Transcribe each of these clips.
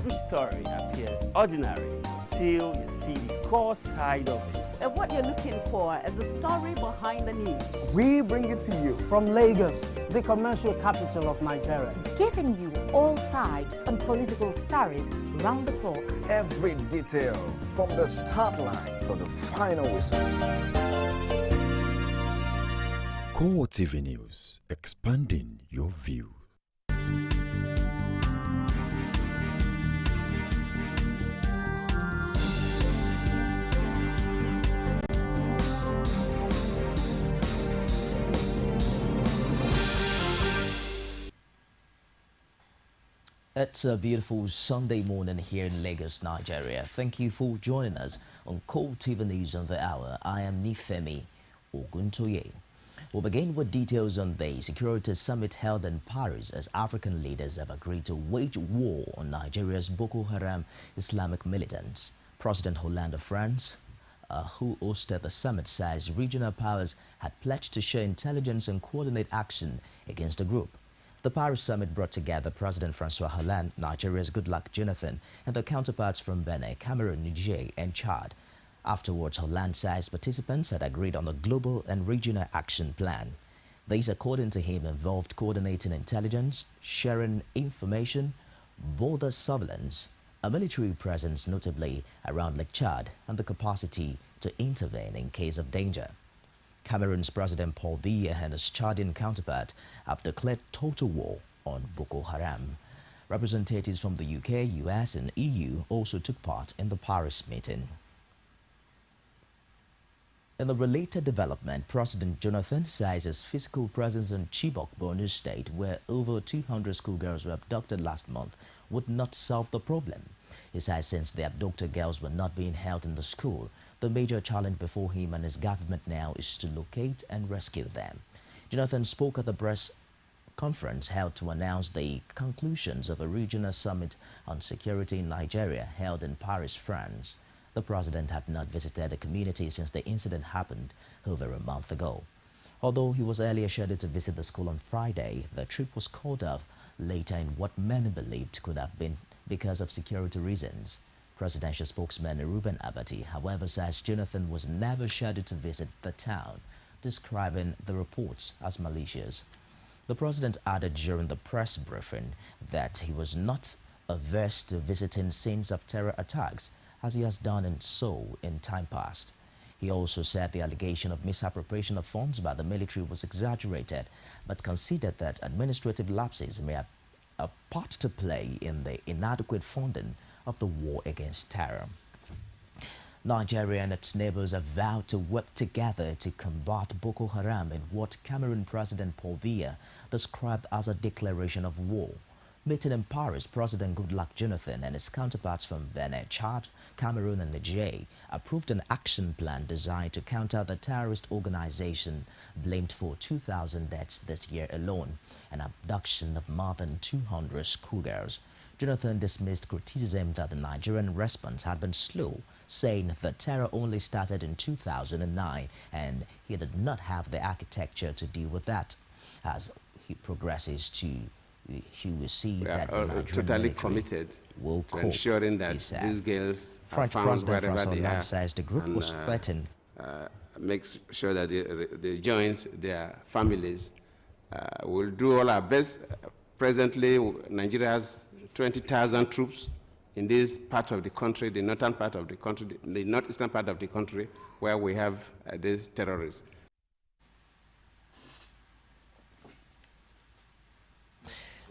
every story appears ordinary till you see the core side of it. And what you're looking for is the story behind the news. We bring it to you from Lagos, the commercial capital of Nigeria. Giving you all sides on political stories round the clock. Every detail from the start line to the final whistle. CoreTv News, expanding your view. It's a beautiful Sunday morning here in Lagos, Nigeria. Thank you for joining us on CoreTv News on the Hour. I am Nifemi Oguntoye. We'll begin with details on the Security Summit held in Paris as African leaders have agreed to wage war on Nigeria's Boko Haram Islamic militants. President Hollande of France, who hosted the summit, says regional powers had pledged to share intelligence and coordinate action against the group. The Paris summit brought together President Francois Hollande, Nigeria's Goodluck Jonathan, and their counterparts from Benin, Cameroon, Niger, and Chad. Afterwards, Hollande says participants had agreed on a global and regional action plan. These, according to him, involved coordinating intelligence, sharing information, border surveillance, a military presence notably around Lake Chad, and the capacity to intervene in case of danger. Cameroon's President Paul Biya and his Chadian counterpart have declared total war on Boko Haram. Representatives from the UK, US, and EU also took part in the Paris meeting. In a related development, President Jonathan says his physical presence in Chibok, Borno State, where over 200 schoolgirls were abducted last month, would not solve the problem. He says since the abducted girls were not being held in the school, the major challenge before him and his government now is to locate and rescue them. Jonathan spoke at the press conference held to announce the conclusions of a regional summit on security in Nigeria held in Paris, France. The president had not visited the community since the incident happened over a month ago. Although he was earlier scheduled to visit the school on Friday, the trip was called off later in what many believed could have been because of security reasons. Presidential spokesman Reuben Abati, however, says Jonathan was never scheduled to visit the town, describing the reports as malicious. The president added during the press briefing that he was not averse to visiting scenes of terror attacks, as he has done in Seoul in time past. He also said the allegation of misappropriation of funds by the military was exaggerated, but conceded that administrative lapses may have a part to play in the inadequate funding of the war against terror. Nigeria and its neighbors have vowed to work together to combat Boko Haram in what Cameroon President Paul Biya described as a declaration of war. Meeting in Paris, President Goodluck Jonathan and his counterparts from Benin, Chad, Cameroon, and Niger approved an action plan designed to counter the terrorist organization blamed for 2,000 deaths this year alone and abduction of more than 200 schoolgirls. Jonathan dismissed criticism that the Nigerian response had been slow, saying the terror only started in 2009 and he did not have the architecture to deal with that. As he progresses he will see that the Nigerian totally committed will to ensuring that these girls are found wherever they are, says the group was threatened. Makes sure that they join their families. We'll do all our best. Presently, Nigeria has 20,000 troops in this part of the country, the northern part of the country, the northeastern part of the country, where we have these terrorists.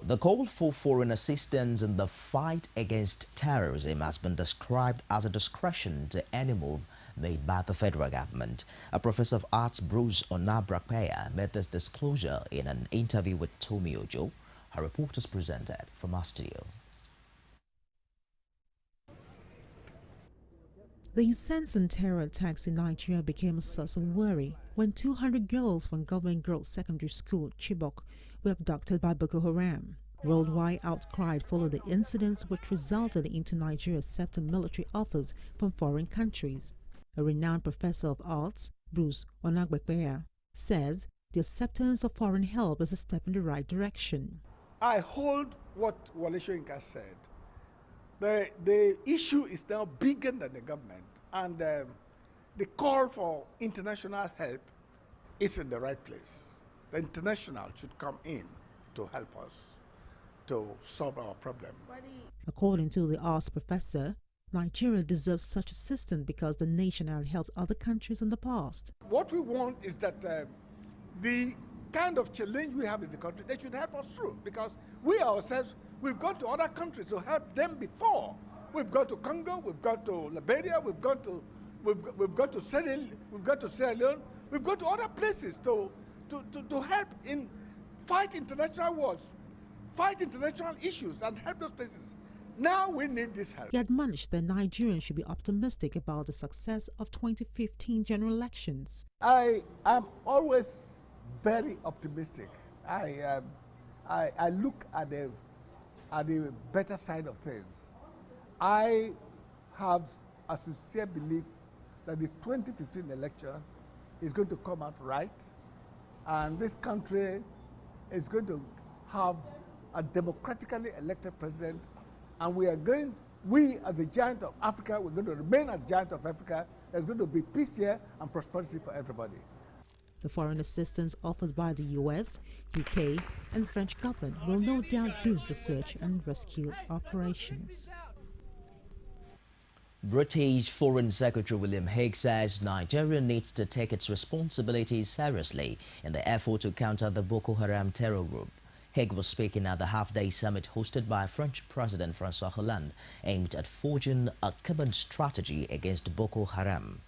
The call for foreign assistance in the fight against terrorism has been described as a discretion to any move made by the federal government. A professor of arts, Bruce Onabrakpeya, made this disclosure in an interview with Tomi Ojo. Her report is presented from our studio. The incessant terror attacks in Nigeria became a source of worry when 200 girls from Government Girls Secondary School, Chibok, were abducted by Boko Haram. Worldwide outcry followed the incidents, which resulted into Nigeria accepting military offers from foreign countries. A renowned professor of arts, Bruce Onabrakpeya, says the acceptance of foreign help is a step in the right direction. I hold what Wale Soyinka said. The issue is now bigger than the government, and the call for international help is in the right place. The international should come in to help us to solve our problem. According to the arts professor, Nigeria deserves such assistance because the nation had helped other countries in the past. What we want is that the kind of challenge we have in the country, they should help us through, because we ourselves, we've gone to other countries to help them before. We've gone to Congo, we've gone to Liberia, we've gone to Sierra Leone, we've gone to other places to help in fight international wars, fight international issues, and help those places. Now we need this help. He admonished that Nigerians should be optimistic about the success of 2015 general elections. I am always very optimistic. I look at the better side of things. I have a sincere belief that the 2015 election is going to come out right, and this country is going to have a democratically elected president, and we as a giant of Africa, we're going to remain as giant of Africa. There's going to be peace here and prosperity for everybody. The foreign assistance offered by the US, UK, and French government will no doubt boost the search and rescue operations. British Foreign Secretary William Hague says Nigeria needs to take its responsibilities seriously in the effort to counter the Boko Haram terror group. Hague was speaking at the half-day summit hosted by French President François Hollande, aimed at forging a common strategy against Boko Haram.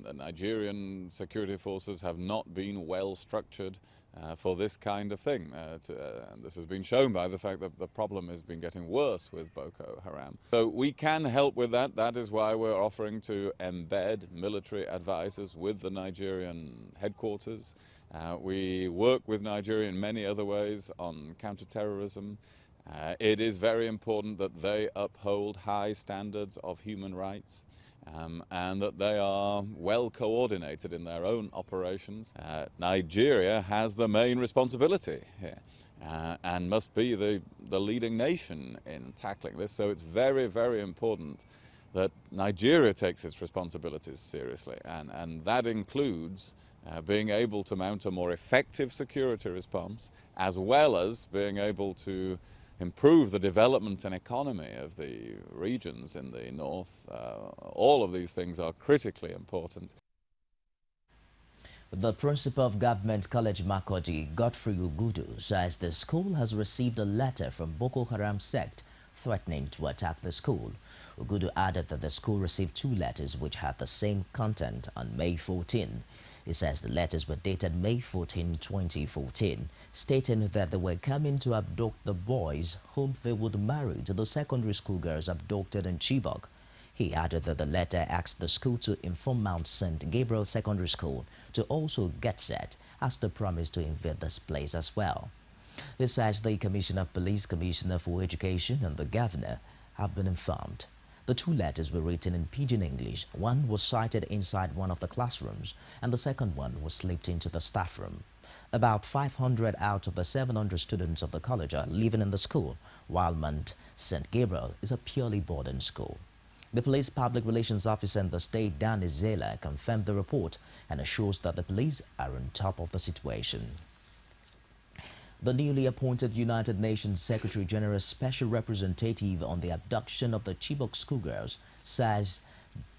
The Nigerian security forces have not been well structured for this kind of thing. And this has been shown by the fact that the problem has been getting worse with Boko Haram. So we can help with that. That is why we're offering to embed military advisors with the Nigerian headquarters. We work with Nigeria in many other ways on counterterrorism. It is very important that they uphold high standards of human rights. And that they are well coordinated in their own operations. Nigeria has the main responsibility here and must be the leading nation in tackling this. So it's very, very important that Nigeria takes its responsibilities seriously, and that includes being able to mount a more effective security response, as well as being able to improve the development and economy of the regions in the north. All of these things are critically important. The principal of Government College Makurdi, Godfrey Ugudu, says the school has received a letter from Boko Haram sect threatening to attack the school. Ugudu added that the school received 2 letters which had the same content on May 14. He says the letters were dated May 14, 2014, stating that they were coming to abduct the boys whom they would marry to the secondary school girls abducted in Chibok. He added that the letter asked the school to inform Mount St. Gabriel Secondary School to also get set, as they promised to invade this place as well. He says the Commissioner of Police, Commissioner for Education, and the Governor have been informed. The 2 letters were written in Pidgin English. One was cited inside one of the classrooms, and the second one was slipped into the staff room. About 500 out of the 700 students of the college are living in the school, while Mount St. Gabriel is a purely boarding school. The police public relations officer in the state, Dan Izela, confirmed the report and assures that the police are on top of the situation. The newly appointed United Nations Secretary-General's Special Representative on the abduction of the Chibok schoolgirls says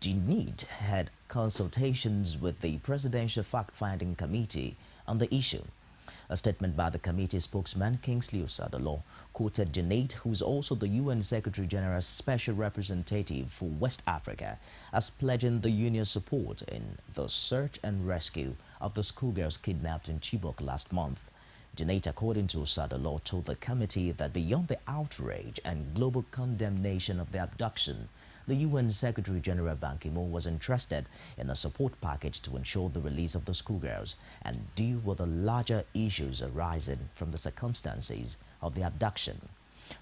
DNID had consultations with the Presidential Fact-Finding Committee on the issue. A statement by the committee spokesman Kingsley Osadolo quoted DNID, who is also the UN Secretary-General's Special Representative for West Africa, as pledging the union's support in the search and rescue of the schoolgirls kidnapped in Chibok last month. DNID, according to Osadolo, told the committee that beyond the outrage and global condemnation of the abduction, the UN Secretary-General Ban Ki-moon was interested in a support package to ensure the release of the schoolgirls and deal with the larger issues arising from the circumstances of the abduction.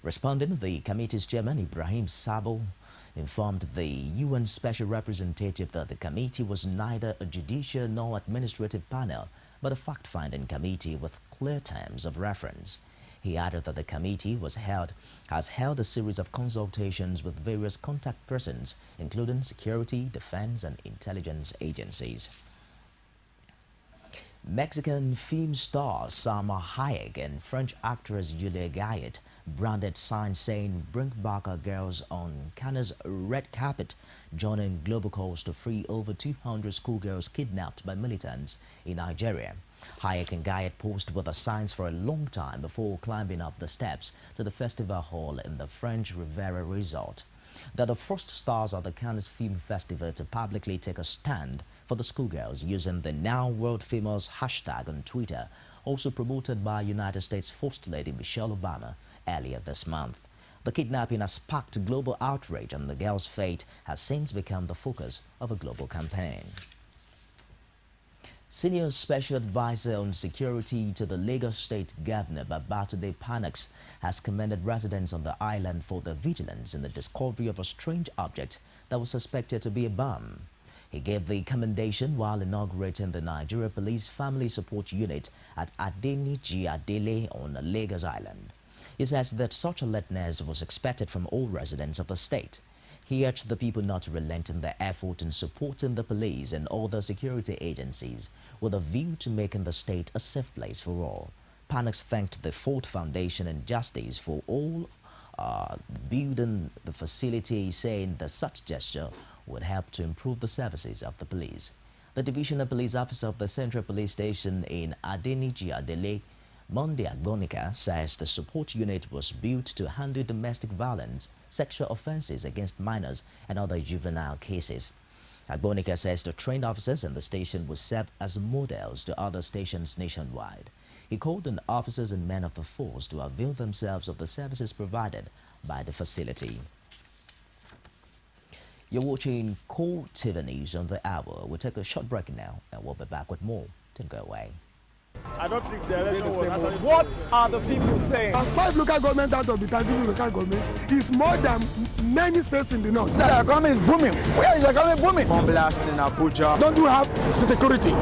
Responding, the committee's chairman, Ibrahim Sabo, informed the UN Special Representative that the committee was neither a judicial nor administrative panel, but a fact-finding committee with clear terms of reference. He added that the committee has held a series of consultations with various contact persons, including security, defense, and intelligence agencies. Mexican film star Salma Hayek and French actress Julia Gayet branded signs saying "Bring back our girls" on Cannes' red carpet, joining global calls to free over 200 schoolgirls kidnapped by militants in Nigeria. Hayek and Gayet posed with the signs for a long time before climbing up the steps to the festival hall in the French Riviera resort. They're the first stars of the Cannes Film Festival to publicly take a stand for the schoolgirls using the now world-famous hashtag on Twitter, also promoted by United States First Lady Michelle Obama earlier this month. The kidnapping has sparked global outrage, and the girls' fate has since become the focus of a global campaign. Senior Special Advisor on Security to the Lagos State Governor Babatunde Panax has commended residents on the island for their vigilance in the discovery of a strange object that was suspected to be a bomb. He gave the commendation while inaugurating the Nigeria Police Family Support Unit at Adeniji Adele on Lagos Island. He says that such alertness was expected from all residents of the state. He urged the people not to relent in their effort in supporting the police and other security agencies with a view to making the state a safe place for all. Panax thanked the Ford Foundation and Justice for all building the facility, saying that such gesture would help to improve the services of the police. The Divisional Police Officer of the Central Police Station in Adeniji Adele, Monday Agbonika, says the support unit was built to handle domestic violence, sexual offenses against minors, and other juvenile cases. Agbonika says the trained officers in the station will serve as models to other stations nationwide. He called on officers and men of the force to avail themselves of the services provided by the facility. You're watching CoreTv News on the hour. We'll take a short break now, and we'll be back with more. Don't go away. I don't think the election was actually... What are the people saying? 5 local government out of the 13 local government is more than many states in the north. The economy is booming. Where is the economy booming? Bomb blast in Abuja. Don't you have security?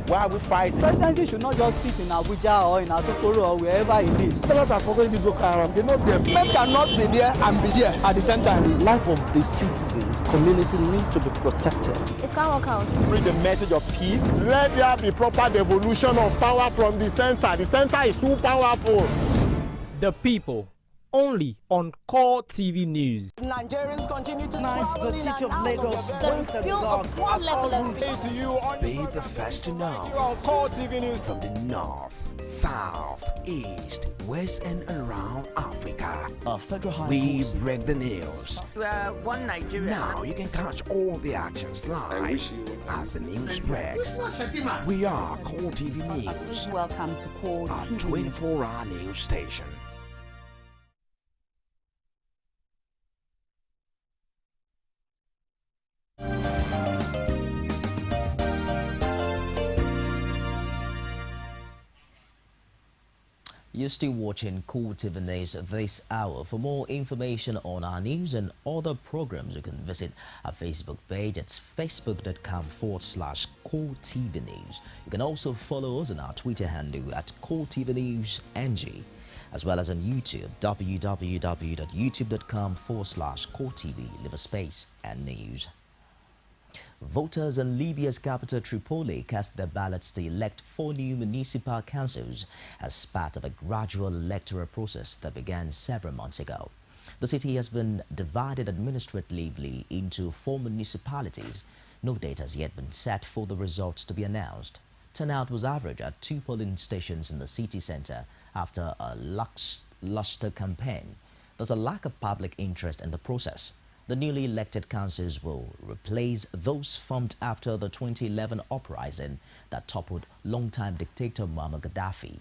Why are we fighting? Presidency should not just sit in Abuja or in Asokoro or wherever he lives. Tell us as possible the Boko Haram. They know them. Men cannot be there and be there at the same time. The life of the citizens, community need to be protected. It can't work out. Bring the message of peace. Let there be proper devolution of power from the center. The center is too powerful. The people. Only on CoreTv News. Nigerians continue to the city of Lagos. There is still a poor level of Be the first to know. On CoreTv News. From the north, south, east, west, and around Africa, we break the news. We are one Nigeria. Now you can catch all the actions live as the news breaks. We are CoreTv News. Welcome to CoreTv, a 24-hour news station. You're still watching CoreTv News this hour. For more information on our news and other programs, you can visit our Facebook page. It's facebook.com/CoreTv News. You can also follow us on our Twitter handle at CoreTv News NG, as well as on YouTube, www.youtube.com/CoreTv, leave a space and news. Voters in Libya's capital Tripoli cast their ballots to elect 4 new municipal councils as part of a gradual electoral process that began several months ago. The city has been divided administratively into 4 municipalities. No date has yet been set for the results to be announced. Turnout was average at 2 polling stations in the city center after a lackluster campaign. There's a lack of public interest in the process. The newly elected councils will replace those formed after the 2011 uprising that toppled longtime dictator Muammar Gaddafi.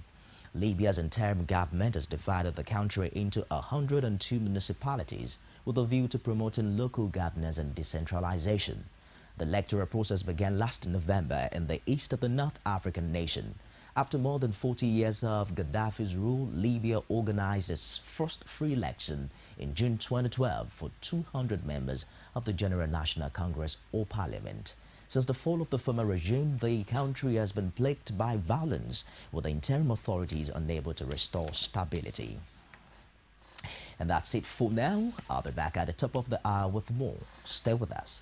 Libya's interim government has divided the country into 102 municipalities with a view to promoting local governance and decentralization. The electoral process began last November in the east of the North African nation. After more than 40 years of Gaddafi's rule, Libya organized its first free election in June 2012 for 200 members of the General National Congress or Parliament. Since the fall of the former regime, the country has been plagued by violence, with the interim authorities unable to restore stability. And that's it for now. I'll be back at the top of the hour with more. Stay with us.